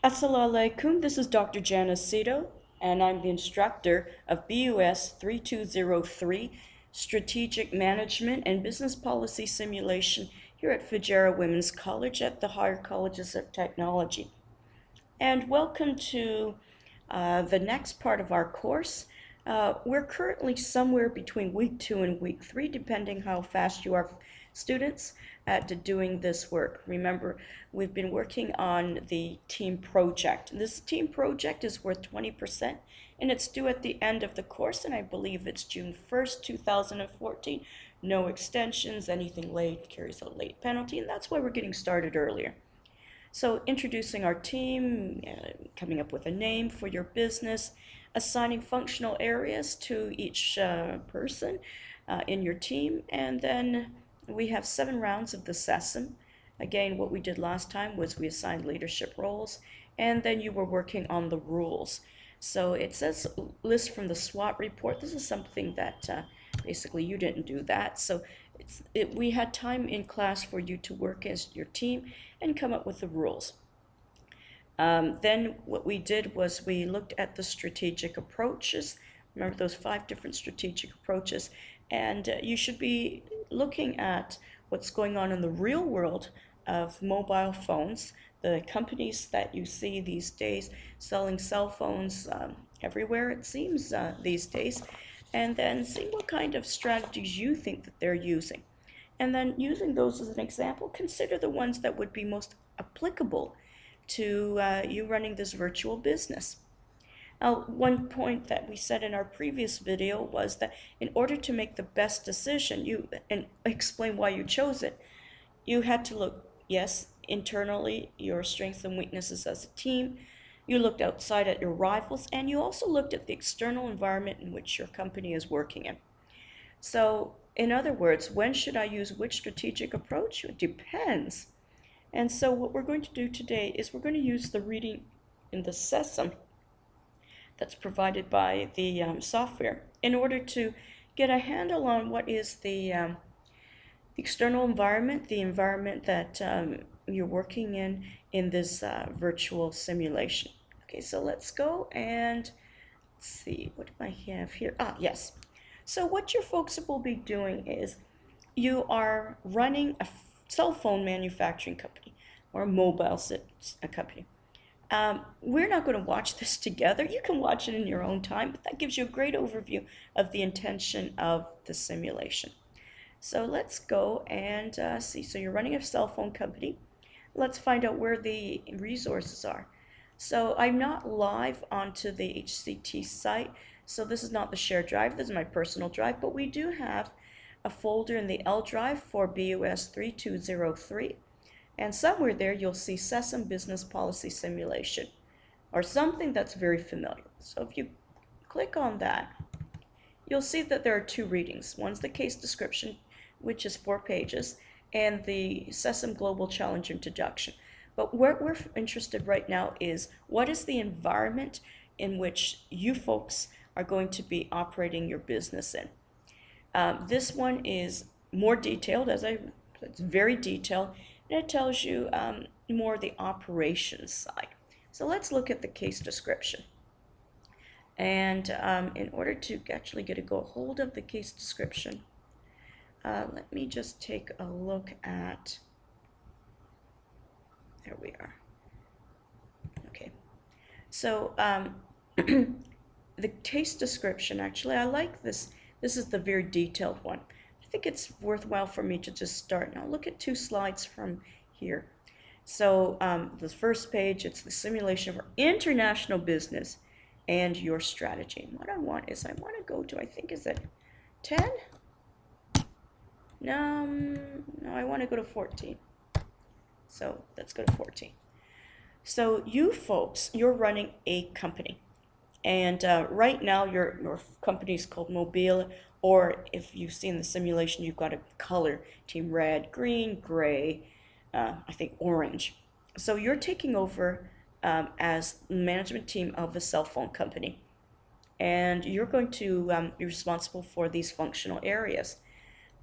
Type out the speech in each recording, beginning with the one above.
Assalamu alaikum, this is Dr. Janice Cito, and I'm the instructor of BUS 3203 Strategic Management and Business Policy Simulation here at Fujairah Women's College at the Higher Colleges of Technology. And welcome to the next part of our course. We're currently somewhere between week 2 and week 3, depending how fast you are students at doing this work. Remember, we've been working on the team project. This team project is worth 20%, and it's due at the end of the course, and I believe it's June 1st, 2014. No extensions, anything late carries a late penalty, and that's why we're getting started earlier. So introducing our team, coming up with a name for your business, assigning functional areas to each person in your team, and then we have 7 rounds of the CESIM. Again, what we did last time was we assigned leadership roles, and then you were working on the rules. So it says list from the SWOT report. This is something that basically you didn't do that. So we had time in class for you to work as your team and come up with the rules. Then what we did was we looked at the strategic approaches. Remember those 5 different strategic approaches, and you should be looking at what's going on in the real world of mobile phones, the companies that you see these days selling cell phones everywhere it seems these days, and then see what kind of strategies you think that they're using. And then using those as an example, consider the ones that would be most applicable to you running this virtual business. Now, one point that we said in our previous video was that in order to make the best decision, and explain why you chose it, you had to look, yes, internally, your strengths and weaknesses as a team. You looked outside at your rivals, and you also looked at the external environment in which your company is working in. So, in other words, when should I use which strategic approach? It depends. And so what we're going to do today is we're going to use the reading in the CESIM that's provided by the software in order to get a handle on what is the external environment, the environment that you're working in this virtual simulation. Okay, so let's go and see, what do I have here? Yes. So what your folks will be doing is you are running a cell phone manufacturing company or a mobile company. We're not going to watch this together. You can watch it in your own time, but that gives you a great overview of the intention of the simulation. So let's go and see. So you're running a cell phone company. Let's find out where the resources are. So I'm not live onto the HCT site, so this is not the shared drive. This is my personal drive, but we do have a folder in the L drive for BUS 3203, and somewhere there you'll see CESIM Business Policy Simulation, or something that's very familiar. So if you click on that, you'll see that there are 2 readings. One's the case description, which is 4 pages, and the CESIM Global Challenge Introduction. But what we're interested right now is what is the environment in which you folks are going to be operating your business in. This one is more detailed, it's very detailed, and it tells you more the operations side. So let's look at the case description. And in order to actually get a hold of the case description, let me just take a look at, there we are. Okay, so the case description, actually, I like this. This is the very detailed one. I think it's worthwhile for me to just start. Now look at 2 slides from here. So the first page, it's the simulation of our international business and your strategy. And what I want is I want to go to, I think, is it 10? No, I want to go to 14. So let's go to 14. So you folks, you're running a company. And right now your company is called Mobile, or if you've seen the simulation, you've got a color, team red, green, gray, I think orange. So you're taking over as management team of the cell phone company. And you're going to be responsible for these functional areas.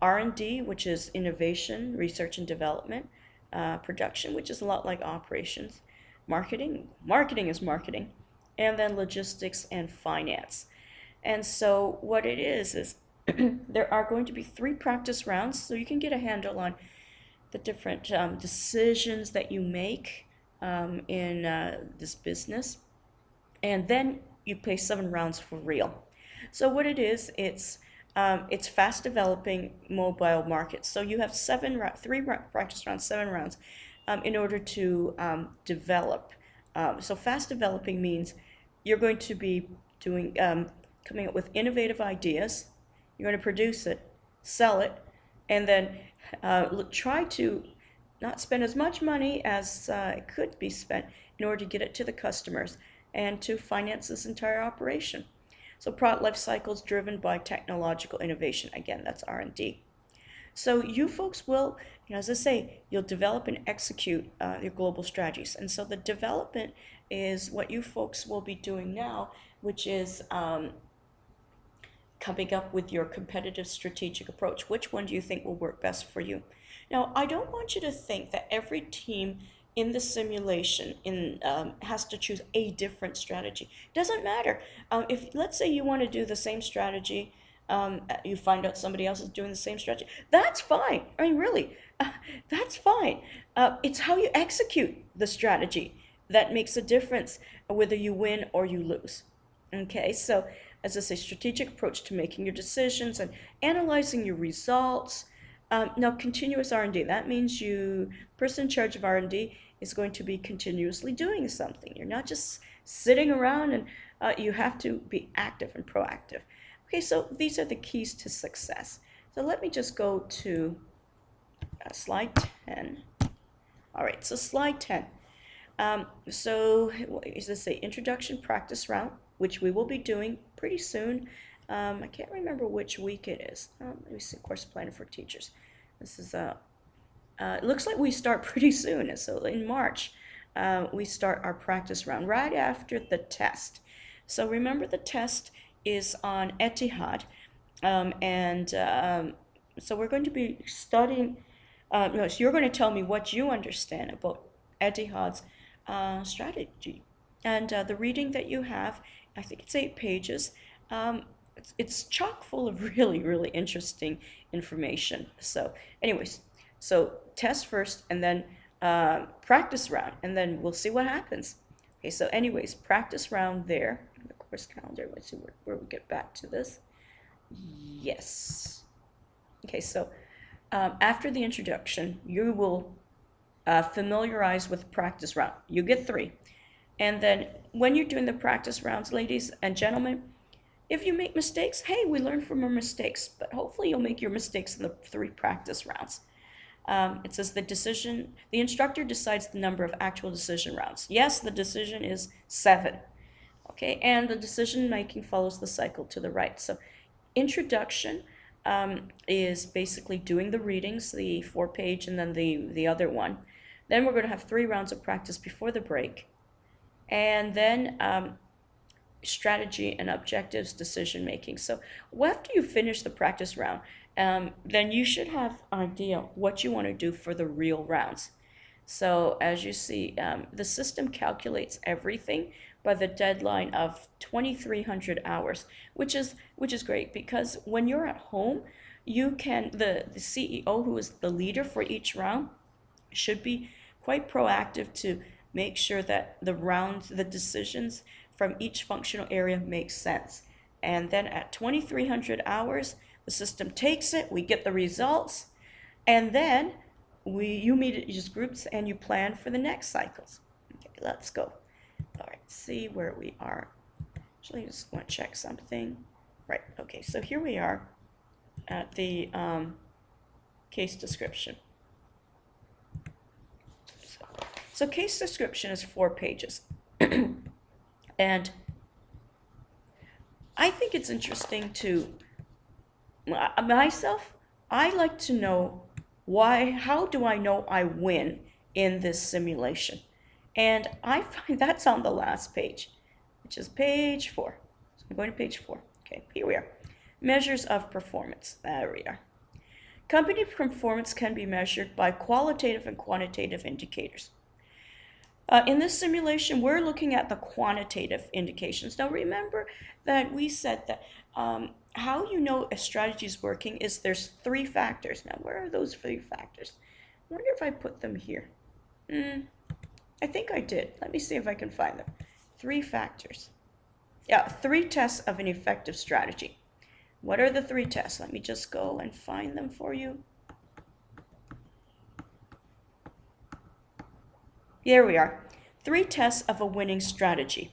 R&D, which is innovation, research and development, production, which is a lot like operations, marketing. Marketing is marketing. And then logistics and finance. And so what it is there are going to be 3 practice rounds so you can get a handle on the different decisions that you make in this business. And then you play 7 rounds for real. So what it is, it's fast developing mobile markets. So you have 3 practice rounds, 7 rounds in order to develop. So fast developing means you're going to be doing coming up with innovative ideas. You're going to produce it, sell it, and then try to not spend as much money as it could be spent in order to get it to the customers and to finance this entire operation. So product life cycles driven by technological innovation. Again, that's R&D. So you folks will, as I say, you'll develop and execute your global strategies. And so the development is what you folks will be doing now, which is coming up with your competitive strategic approach. Which one do you think will work best for you? Now, I don't want you to think that every team in the simulation has to choose a different strategy. It doesn't matter. If, let's say, you want to do the same strategy, you find out somebody else is doing the same strategy, that's fine. I mean, really, that's fine. It's how you execute the strategy that makes a difference whether you win or you lose. Okay, so as I say, strategic approach to making your decisions and analyzing your results. Now, continuous R&D, that means person in charge of R&D is going to be continuously doing something. You're not just sitting around, and you have to be active and proactive. Okay, so these are the keys to success. So let me just go to slide 10. All right, so slide 10. So as I say, introduction practice round, which we will be doing pretty soon. I can't remember which week it is. Let me see, course planner for teachers. This is it looks like we start pretty soon. So in March, we start our practice round right after the test. So remember, the test is on Etihad, so we're going to be studying. No, so you're going to tell me what you understand about Etihad's strategy, and the reading that you have, I think it's 8 pages. It's chock full of really, really interesting information. So anyways, so test first and then practice round, and then we'll see what happens. Okay, so anyways, practice round there. The course calendar, let's see where we get back to this. Yes. Okay, so after the introduction, you will familiarize with practice round. You get 3. And then when you're doing the practice rounds, ladies and gentlemen, if you make mistakes, hey, we learn from our mistakes, but hopefully you'll make your mistakes in the 3 practice rounds. It says the instructor decides the number of actual decision rounds. Yes, the decision is 7. Okay, and the decision making follows the cycle to the right. So introduction is basically doing the readings, the 4-page and then the other one. Then we're going to have 3 rounds of practice before the break. And then strategy and objectives, decision making. So after you finish the practice round, then you should have an idea what you want to do for the real rounds. So as you see, the system calculates everything by the deadline of 2,300 hours, which is great, because when you're at home, you can, the CEO, who is the leader for each round, should be quite proactive to make sure that the decisions from each functional area make sense. And then at 2,300 hours, the system takes it, we get the results, and then you meet as groups and you plan for the next cycles. Okay, let's go. All right, see where we are. Actually, I just want to check something. Right, okay, so here we are at the case description. So case description is 4 pages. And I think it's interesting to, myself, I like to know how do I know I win in this simulation? And I find that's on the last page, which is page 4. So I'm going to page 4. Okay, here we are. Measures of performance. There we are. Company performance can be measured by qualitative and quantitative indicators. In this simulation, we're looking at the quantitative indications. Now remember that we said that how you know a strategy is working is there's 3 factors. Now where are those 3 factors? I wonder if I put them here. I think I did. Let me see if I can find them. 3 factors. Yeah, 3 tests of an effective strategy. What are the 3 tests? Let me just go and find them for you. Here we are. 3 tests of a winning strategy.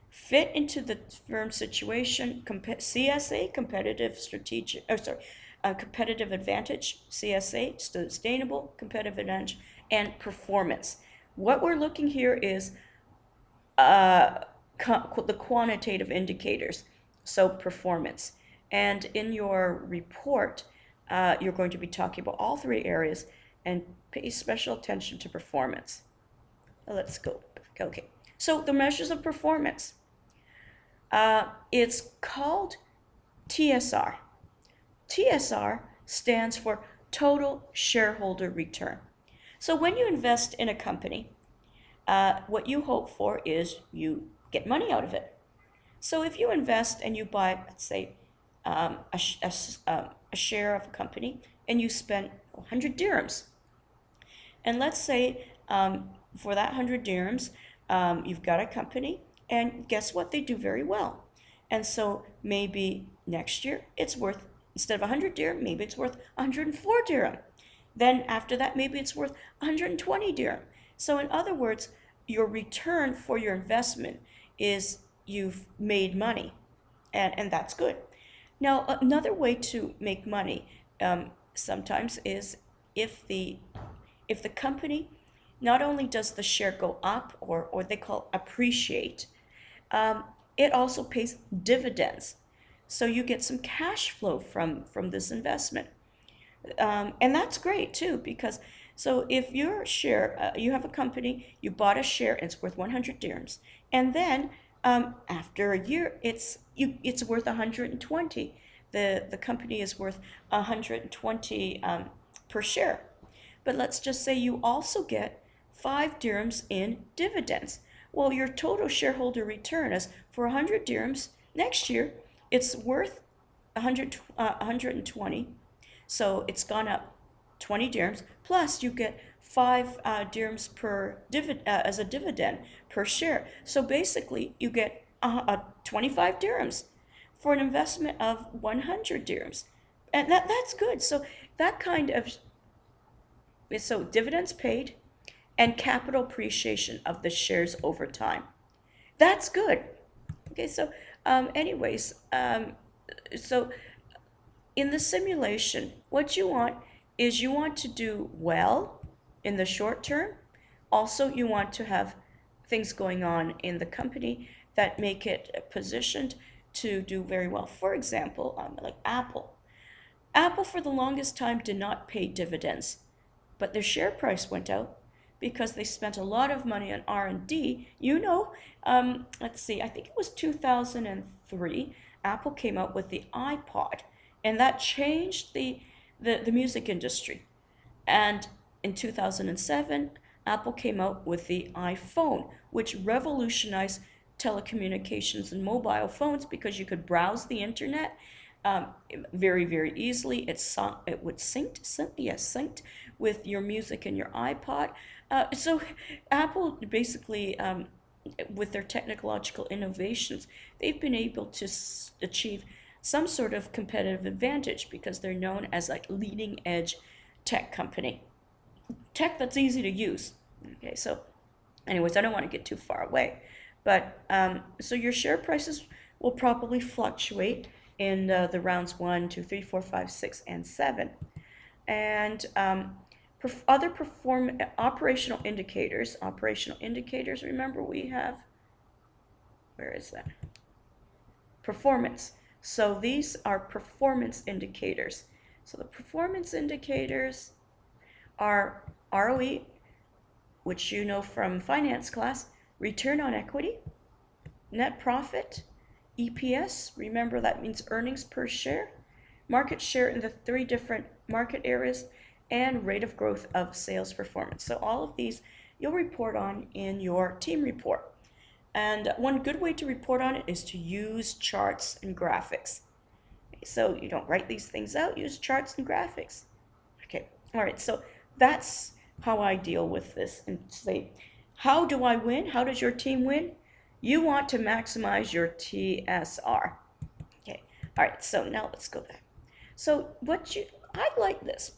Fit into the firm situation, CSA, competitive strategic, competitive advantage, CSA, sustainable competitive advantage, and performance. What we're looking here is the quantitative indicators, so performance. And in your report, you're going to be talking about all 3 areas and pay special attention to performance. Let's go. Okay. So the measures of performance. It's called TSR. TSR stands for Total Shareholder Return. So when you invest in a company, what you hope for is you get money out of it. So if you invest and you buy, let's say, a share of a company and you spend 100 dirhams, and let's say for that 100 dirhams, you've got a company, and guess what? They do very well. And so maybe next year it's worth, instead of 100 dirham, maybe it's worth 104 dirham. Then after that, maybe it's worth 120 dirham. So in other words, your return for your investment is you've made money, and that's good. Now, another way to make money sometimes is if the company, not only does the share go up or they call appreciate, it also pays dividends. So you get some cash flow from this investment. And that's great too, because so if your share, you have a company, you bought a share, and it's worth 100 dirhams, and then after a year, it's worth 120. The company is worth 120 per share. But let's just say you also get 5 dirhams in dividends. Well, your total shareholder return is for 100 dirhams next year, it's worth 120. So it's gone up 20 dirhams, plus you get 5 dirhams per as a dividend per share. So basically, you get 25 dirhams for an investment of 100 dirhams. And that's good. So that kind of, so dividends paid and capital appreciation of the shares over time. That's good. Okay, so anyways, so in the simulation, what you want is you want to do well in the short term. Also, you want to have things going on in the company that make it positioned to do very well. For example, like Apple. Apple for the longest time did not pay dividends, but their share price went out because they spent a lot of money on R&D. Let's see, I think it was 2003, Apple came out with the iPod, and that changed the music industry. And in 2007, Apple came out with the iPhone, which revolutionized telecommunications and mobile phones because you could browse the internet very, very easily. It would synced with your music and your iPod. So Apple basically, with their technological innovations, they've been able to achieve some sort of competitive advantage because they're known as like leading edge tech company. Tech that's easy to use. Okay, so anyways, I don't want to get too far away. But so your share prices will probably fluctuate in the rounds 1, 2, 3, 4, 5, 6, and 7. And other operational indicators. Operational indicators, remember we have, where is that? Performance. So these are performance indicators. So the performance indicators are ROE, which you know from finance class, return on equity, net profit, EPS, remember that means earnings per share, market share in the 3 different market areas, and rate of growth of sales performance. So all of these you'll report on in your team report. And one good way to report on it is to use charts and graphics. So you don't write these things out, use charts and graphics. Okay, all right, so that's how I deal with this and say, how do I win? How does your team win? You want to maximize your TSR. Okay, all right, so now let's go back. So I like this.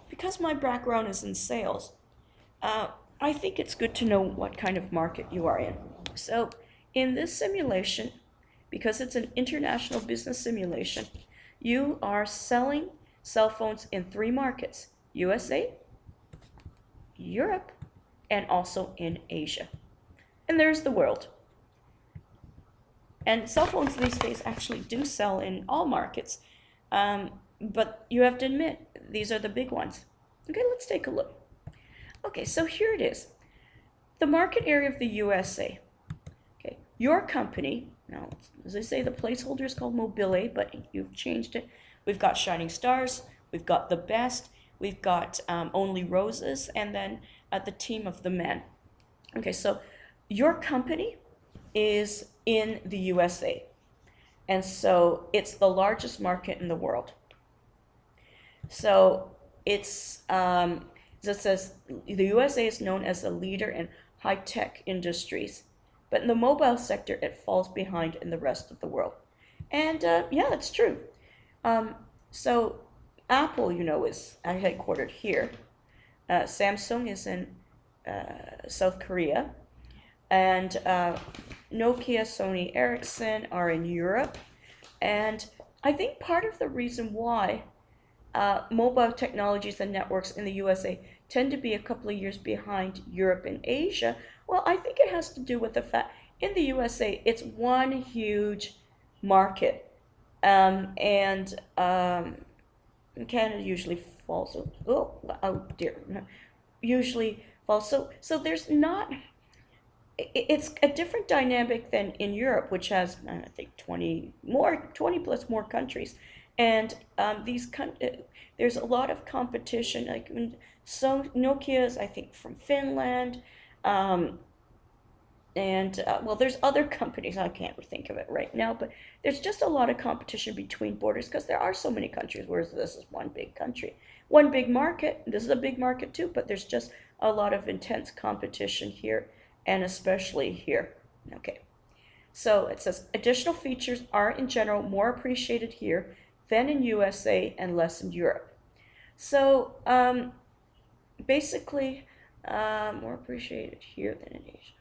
Because my background is in sales, I think it's good to know what kind of market you are in. So in this simulation, because it's an international business simulation, you are selling cell phones in 3 markets: USA, Europe, and also in Asia. And there's the world. And cell phones these days actually do sell in all markets, but you have to admit, these are the big ones. Okay, let's take a look. Okay, so here it is. The market area of the USA. Okay, your company, now as I say, the placeholder is called Mobile, but you've changed it. We've got Shining Stars, we've got the Best, we've got Only Roses, and then the Team of the Men. Okay, so your company is in the USA, and so it's the largest market in the world. So it's, as it says, the USA is known as a leader in high-tech industries, but in the mobile sector, it falls behind in the rest of the world. And yeah, it's true. So Apple, is headquartered here. Samsung is in South Korea. And Nokia, Sony, Ericsson are in Europe. And I think part of the reason why mobile technologies and networks in the USA tend to be a couple of years behind Europe and Asia, well, I think it has to do with the fact in the USA it's one huge market, and Canada usually falls. Oh dear, usually falls. So there's not. It's a different dynamic than in Europe, which has I think 20 plus more countries, and there's a lot of competition. Like so, Nokia's I think from Finland, and well, there's other companies I can't think of it right now, but there's just a lot of competition between borders because there are so many countries. Whereas this is one big country, one big market. This is a big market too, but there's just a lot of intense competition here, and especially here. Okay, so it says additional features are in general more appreciated here than in USA and less in Europe. So basically, more appreciated here than in Asia.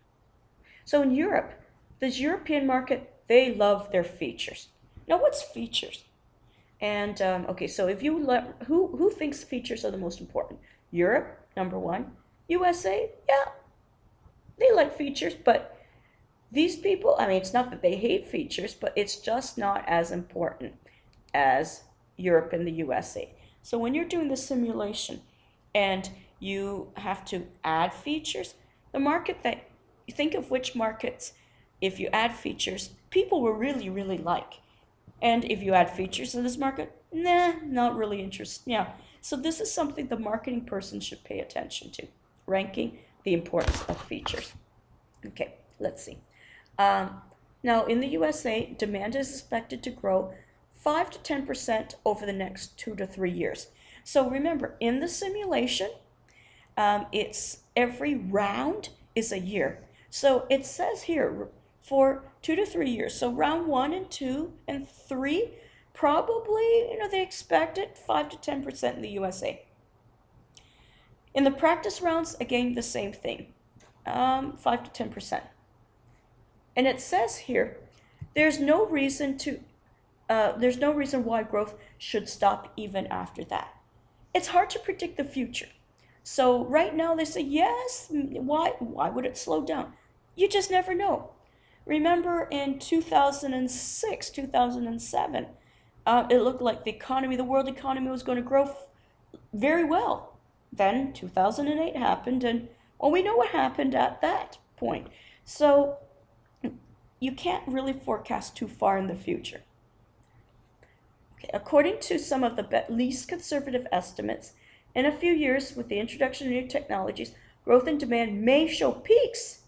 So in Europe, this European market, they love their features. Now, what's features? And okay, so if you let who thinks features are the most important? Europe, number 1. USA, yeah, they like features, but these people, I mean, it's not that they hate features, but it's just not as important as Europe and the USA. So when you're doing the simulation and you have to add features, the market that you think of which markets, if you add features, people will really, really like. And if you add features in this market, nah, not really interested. Yeah. So this is something the marketing person should pay attention to, ranking the importance of features. Okay, let's see. Now, in the USA, demand is expected to grow 5 to 10% over the next 2 to 3 years. So remember, in the simulation, it's every round is a year. So it says here for 2 to 3 years. So round 1 and 2 and 3, probably, they expect it 5 to 10% in the USA. In the practice rounds, again, the same thing, 5 to 10%. And it says here, there's no reason why growth should stop even after that. It's hard to predict the future. So right now they say, yes, why would it slow down? You just never know. Remember in 2006, 2007, it looked like the world economy was going to grow very well. Then 2008 happened, and well, we know what happened at that point. So you can't really forecast too far in the future. Okay, according to some of the least conservative estimates, in a few years, with the introduction of new technologies, growth in demand may show peaks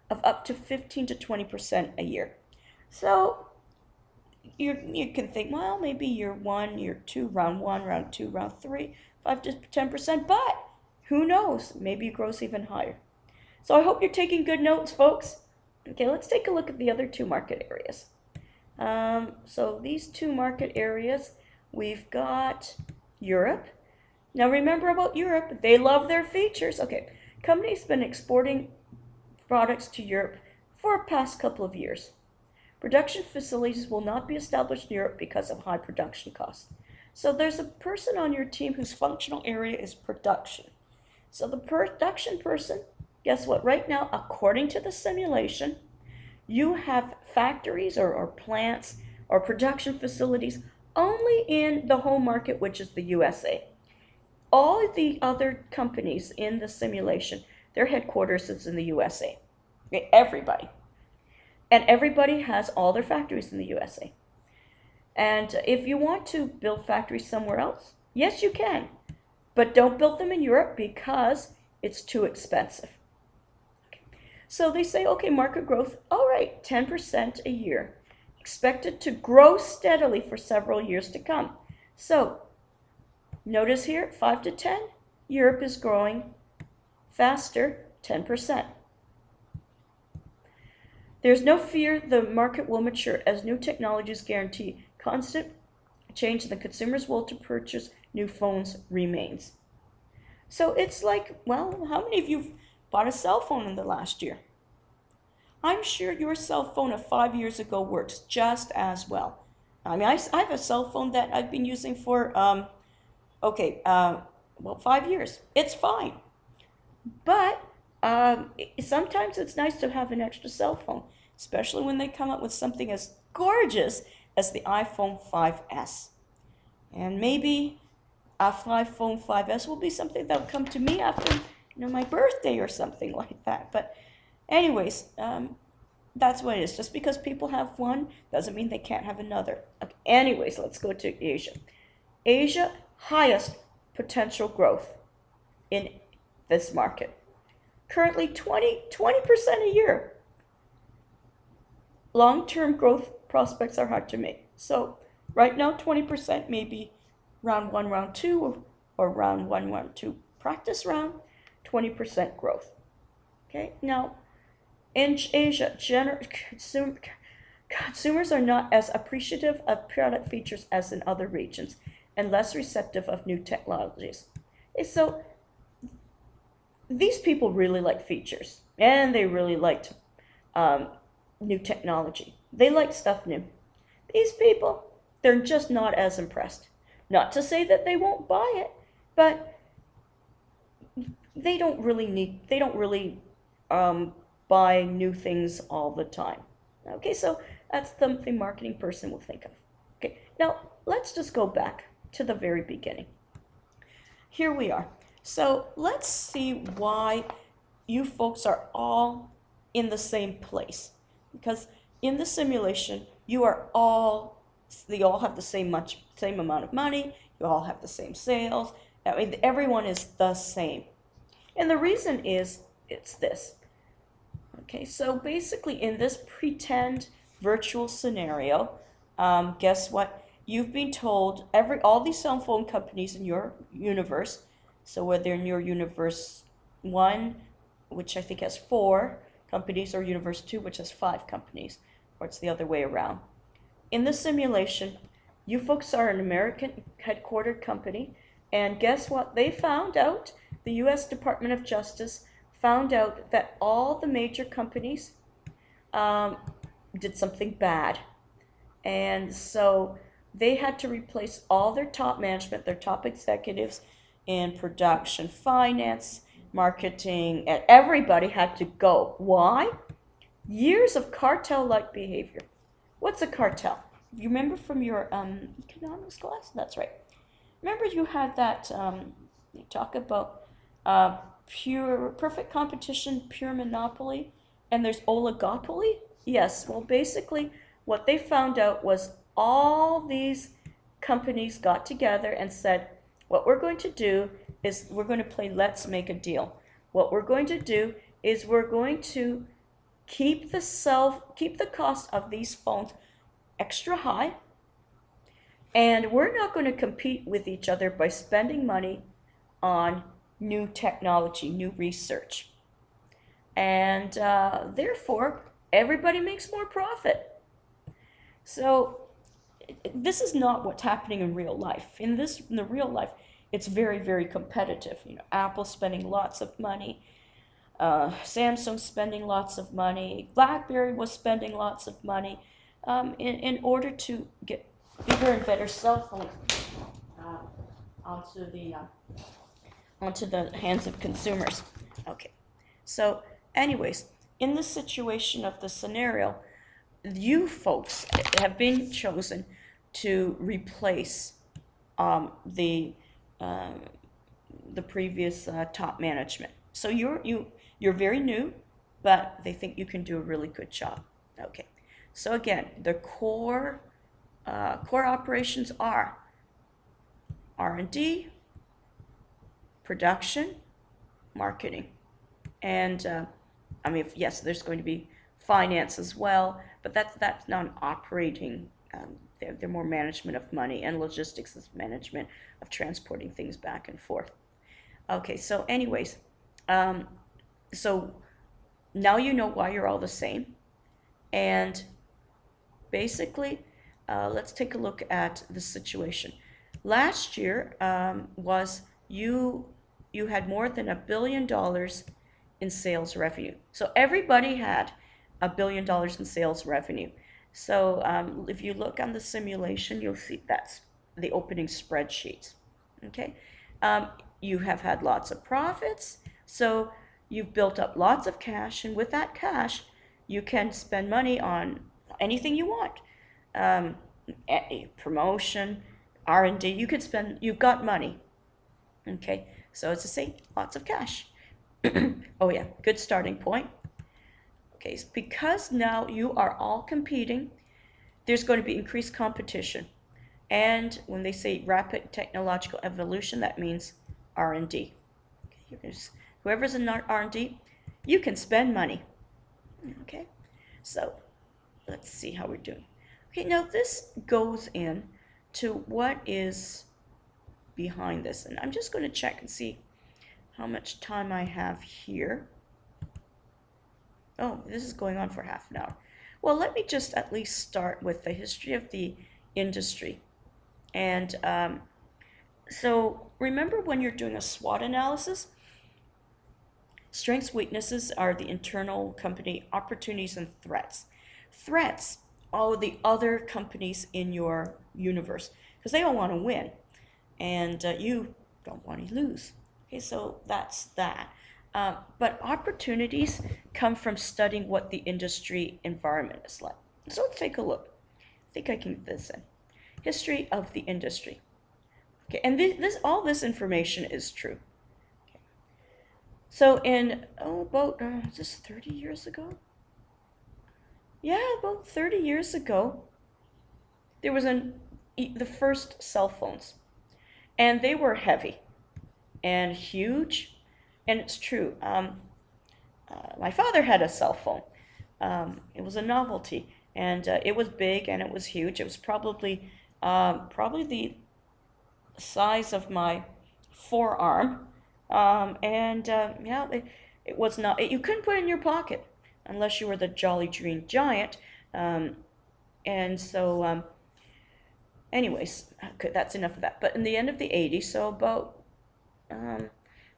of up to 15 to 20% a year. So you can think, well, maybe year one, year two, round two, round three, 5 to 10%, but who knows? Maybe it grows even higher. So I hope you're taking good notes, folks. Okay, let's take a look at the other two market areas. So these two market areas, we've got Europe. Now remember about Europe, they love their features. Okay, companies have been exporting products to Europe for the past couple of years. Production facilities will not be established in Europe because of high production costs. So there's a person on your team whose functional area is production. So the production person, guess what? Right now, according to the simulation, you have factories or plants or production facilities only in the home market, which is the USA. All of the other companies in the simulation, their headquarters is in the USA. Okay, everybody. And everybody has all their factories in the USA. And if you want to build factories somewhere else, yes, you can. But don't build them in Europe because it's too expensive. Okay. So they say, okay, market growth, all right, 10% a year. Expected to grow steadily for several years to come. So notice here, 5 to 10, Europe is growing faster, 10%. There's no fear the market will mature as new technologies guarantee constant change in the consumer's will to purchase new phones remains. So it's like, well, how many of you bought a cell phone in the last year? I'm sure your cell phone of 5 years ago works just as well. I mean, I have a cell phone that I've been using for, 5 years. It's fine. But sometimes it's nice to have an extra cell phone, especially when they come up with something as gorgeous as the iPhone 5S. And maybe a iPhone 5S will be something that'll come to me after my birthday or something like that. But anyways, that's what it is. Just because people have one doesn't mean they can't have another. Okay. Anyways, let's go to Asia. Asia, highest potential growth in this market. Currently 20% a year. Long-term growth prospects are hard to make. So right now 20%, maybe round one, round two, or round one, round two practice round, 20% growth. Okay, now in Asia, consumers are not as appreciative of product features as in other regions and less receptive of new technologies. Okay, so these people really like features and they really liked new technology. They like stuff new. These people, they're just not as impressed. Not to say that they won't buy it, but they don't really buy new things all the time. Okay, so that's something marketing person will think of. Okay, now let's just go back to the very beginning. Here we are. So let's see why you folks are all in the same place. Because in the simulation, they all have the same amount of money, you all have the same sales, I mean, everyone is the same. And the reason is, it's this. Okay, so basically in this pretend virtual scenario, guess what? You've been told all these cell phone companies in your universe, so whether in your universe 1, which I think has 4 companies, or universe 2, which has 5 companies, or it's the other way around. In the simulation, you folks are an American headquartered company, and guess what? They found out, the US Department of Justice found out that all the major companies did something bad. And so they had to replace all their top management, their top executives in production, finance, marketing, and everybody had to go. Why? Years of cartel-like behavior. What's a cartel? You remember from your economics class? That's right. Remember you had that, you talk about perfect competition, pure monopoly, and there's oligopoly? Yes, well basically what they found out was all these companies got together and said, what we're going to do is we're going to play let's make a deal. What we're going to do is we're going to keep the cost of these phones extra high, and we're not going to compete with each other by spending money on new technology, new research. And therefore, everybody makes more profit. So this is not what's happening in real life. In the real life, it's very, very competitive. You know, Apple's spending lots of money. Samsung's spending lots of money. BlackBerry was spending lots of money in order to get bigger and better cell phones uh, onto the hands of consumers. Okay, so anyways, in the situation of the scenario, you folks have been chosen to replace the previous top management. So you're very new, but they think you can do a really good job. Okay, so again, the core operations are R&D, production, marketing, and I mean, yes, there's going to be finance as well, but that's not an operating. They're more management of money, and logistics is management of transporting things back and forth. Okay, so anyways, so now you know why you're all the same, and basically, let's take a look at the situation. Last year was you had more than $1 billion in sales revenue. So everybody had $1 billion in sales revenue. So if you look on the simulation, you'll see that's the opening spreadsheet. Okay, you have had lots of profits, so you've built up lots of cash, and with that cash, you can spend money on anything you want. Promotion, R&D, you've got money. Okay, so as I say, lots of cash. Oh yeah, good starting point. Okay, because now you are all competing, there's going to be increased competition. And when they say rapid technological evolution, that means R&D. Okay, whoever's in R&D, you can spend money. Okay, so let's see how we're doing. Okay, now this goes in to what is behind this. And I'm just going to check and see how much time I have here. Oh, this is going on for half an hour. Well, let me just at least start with the history of the industry. And so remember when you're doing a SWOT analysis, strengths, weaknesses are the internal company opportunities and threats. Threats are the other companies in your universe because they all want to win and you don't want to lose. Okay, so that's that. But opportunities come from studying what the industry environment is like. So let's take a look. I think I can get this in. History of the industry. Okay, and all this information is true. Okay. So in about is this 30 years ago? Yeah, about 30 years ago, there was the first cell phones, and they were heavy and huge, and it's true. My father had a cell phone. It was a novelty, and it was big and it was huge. It was probably the size of my forearm, and yeah, it was not. You couldn't put it in your pocket unless you were the Jolly Green Giant, and so. Anyways, that's enough of that. But in the end of the 80s, so about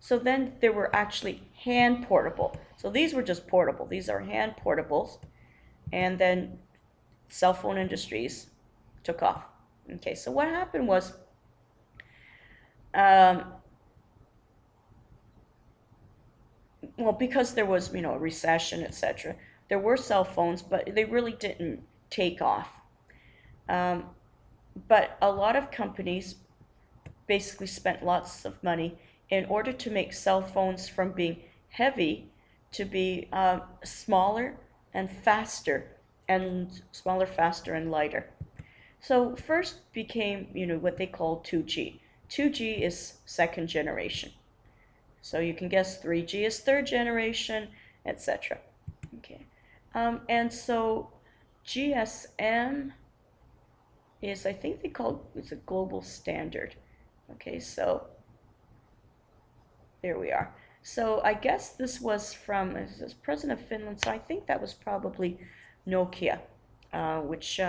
so then there were actually hand portable. So these were just portable. These are hand portables. And then cell phone industries took off. Okay, so what happened was well, because there was, a recession, etc., there were cell phones, but they really didn't take off. But a lot of companies basically spent lots of money in order to make cell phones from being heavy to be smaller and faster, and lighter. So first became, what they call 2G. 2G is second generation. So you can guess 3G is third generation, etc. Okay, and so GSM is, I think they call it's a global standard. Okay, so there we are. So I guess this was from this president of Finland, so I think that was probably Nokia, which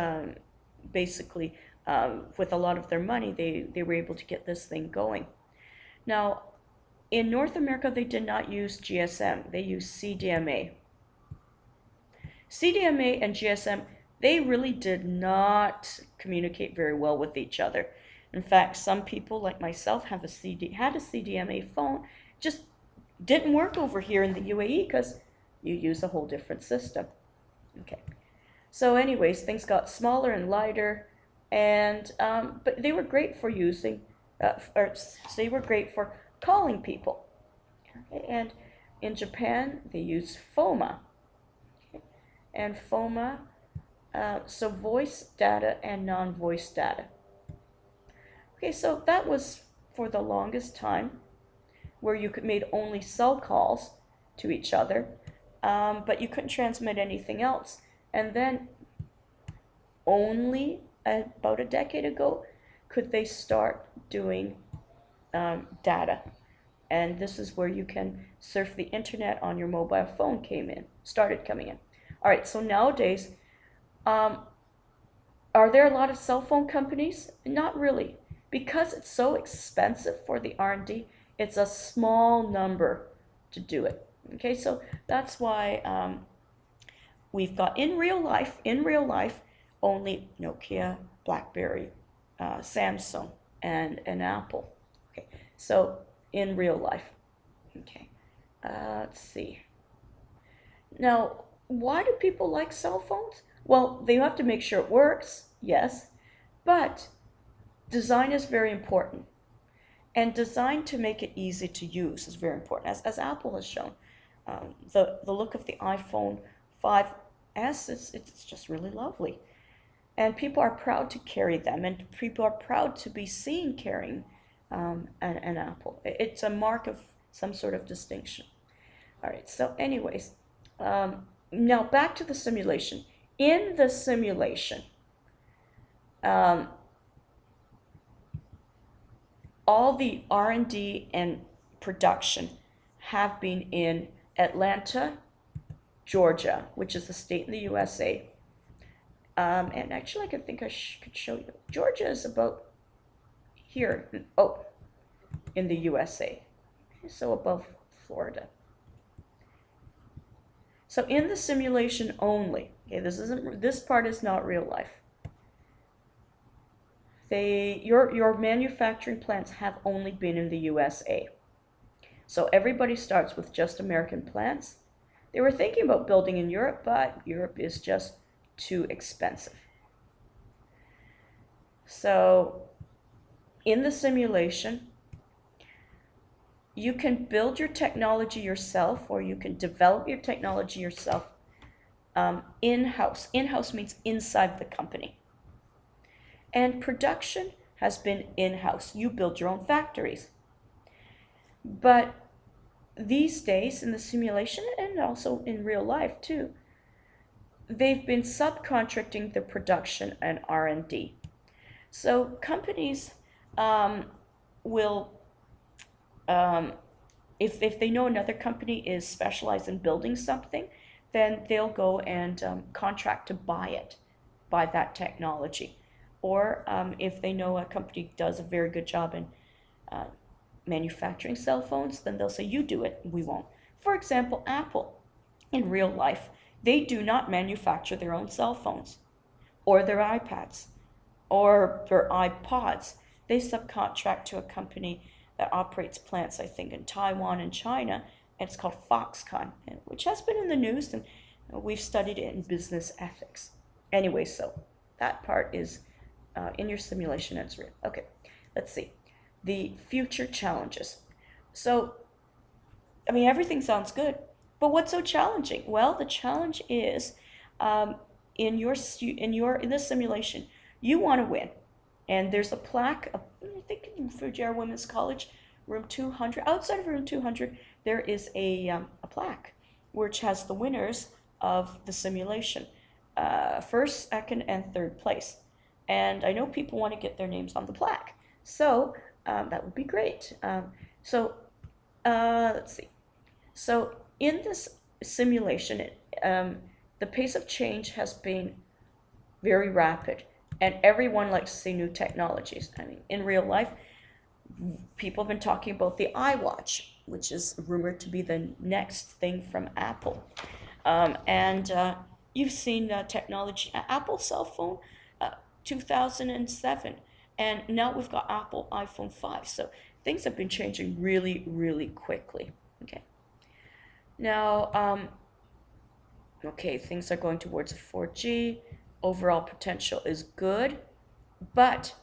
basically, with a lot of their money, they were able to get this thing going. Now, in North America, they did not use GSM, they used CDMA. CDMA and GSM, they really did not communicate very well with each other. In fact, some people like myself had a CDMA phone, just didn't work over here in the UAE because you use a whole different system. Okay. So anyways, things got smaller and lighter, and but they were great for using, or they were great for calling people. Okay. And in Japan, they use FOMA. Okay. And FOMA, so voice data and non-voice data. Okay, so that was for the longest time where you could made only cell calls to each other, but you couldn't transmit anything else. And then only about a decade ago could they start doing data. And this is where you can surf the internet on your mobile phone started coming in. All right, so nowadays, are there a lot of cell phone companies? Not really. Because it's so expensive for the R&D, it's a small number to do it. Okay, so that's why we've got in real life, only Nokia, BlackBerry, Samsung, and Apple. Okay, so in real life. Okay, let's see. Now, why do people like cell phones? Well, they have to make sure it works, yes, but design is very important. And design to make it easy to use is very important, as Apple has shown. The look of the iPhone 5S, it's just really lovely. And people are proud to carry them, and people are proud to be seen carrying an Apple. It's a mark of some sort of distinction. All right, so anyways, now back to the simulation. In the simulation, all the R&D and production have been in Atlanta, Georgia, which is a state in the USA. And actually, I think I could show you. Georgia is about here. Oh, in the USA. So above Florida. So in the simulation only, okay, this part is not real life. Your manufacturing plants have only been in the USA. So everybody starts with just American plants. They were thinking about building in Europe, but Europe is just too expensive. So in the simulation, you can build your technology yourself, or you can develop your technology yourself in-house. In-house means inside the company. And production has been in-house. You build your own factories. But these days in the simulation, and also in real life too, they've been subcontracting the production and R&D. So companies will, if they know another company is specialized in building something, then they'll go and contract to buy that technology. Or if they know a company does a very good job in manufacturing cell phones, then they'll say, you do it, we won't. For example, Apple, in real life, they do not manufacture their own cell phones, or their iPads, or their iPods. They subcontract to a company that operates plants, I think, in Taiwan and China, and it's called Foxconn, which has been in the news, and we've studied it in business ethics. Anyway, so that part is in your simulation, it's real. Okay, let's see. The future challenges. So, I mean, everything sounds good, but what's so challenging? Well, the challenge is in this simulation, you want to win, and there's a plaque. I think in Fujiwara Women's College, room 200, outside of room 200, there is a plaque which has the winners of the simulation, first, second, and third place. And I know people want to get their names on the plaque. So that would be great. Let's see. So in this simulation, the pace of change has been very rapid, and everyone likes to see new technologies. I mean, in real life, people have been talking about the iWatch, which is rumored to be the next thing from Apple. And you've seen technology, Apple cell phone, 2007, and now we've got Apple iPhone 5. So things have been changing really, really quickly. Okay. Now, okay, things are going towards 4G. Overall potential is good, but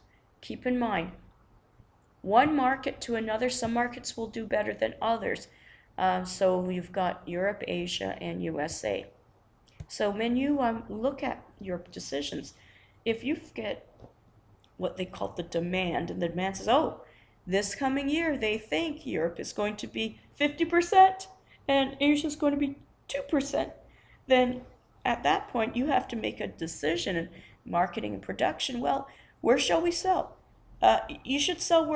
keep in mind, one market to another, some markets will do better than others. So you've got Europe, Asia, and USA. So when you look at your decisions, if you get what they call the demand, and the demand says, oh, this coming year they think Europe is going to be 50% and Asia is going to be 2%, then at that point you have to make a decision in marketing and production. Well, where shall we sell? You should sell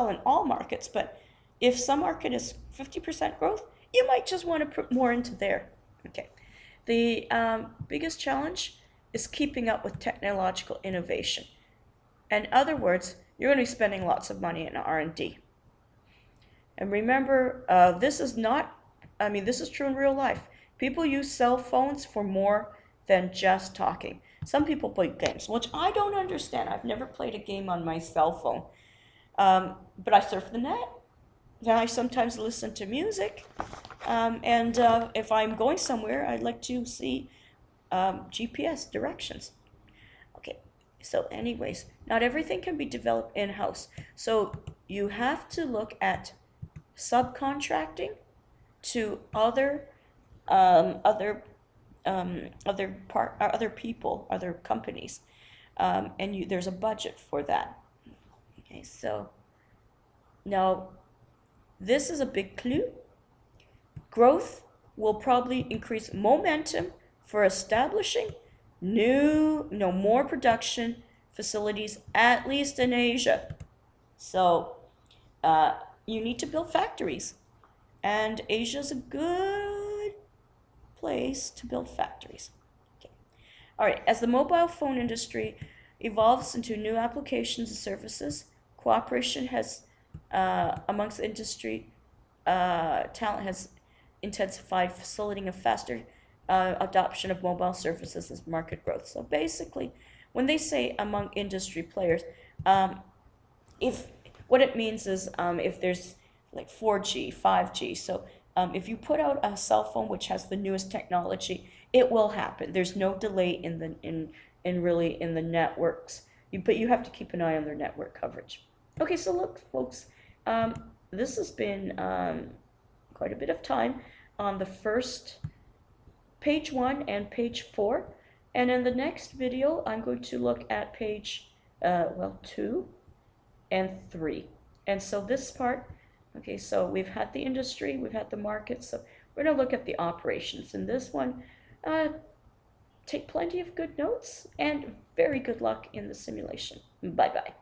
in all markets, but if some market is 50% growth, you might just want to put more into there. Okay. The biggest challenge is keeping up with technological innovation. In other words, you're going to be spending lots of money in R&D. And remember, this is true in real life. People use cell phones for more than just talking. Some people play games, which I don't understand. I've never played a game on my cell phone. But I surf the net. Then I sometimes listen to music. And if I'm going somewhere, I'd like to see GPS directions. Okay, so anyways, not everything can be developed in-house. So you have to look at subcontracting to other people, other companies, and there's a budget for that. Okay, so now this is a big clue. Growth will probably increase momentum for establishing more production facilities, at least in Asia. So you need to build factories, and Asia's a good place to build factories. Okay. All right, as the mobile phone industry evolves into new applications and services, cooperation has amongst industry talent has intensified, facilitating a faster adoption of mobile services as market growth. So basically, when they say among industry players, if what it means is if there's like 4G, 5G, so if you put out a cell phone which has the newest technology, it will happen. There's no delay in the networks, but you have to keep an eye on their network coverage. Okay, so look, folks, this has been quite a bit of time on the first page 1 and page 4, and in the next video I'm going to look at page 2 and 3. And so this part, okay, so we've had the industry, we've had the market, so we're going to look at the operations. In this one, take plenty of good notes and very good luck in the simulation. Bye-bye.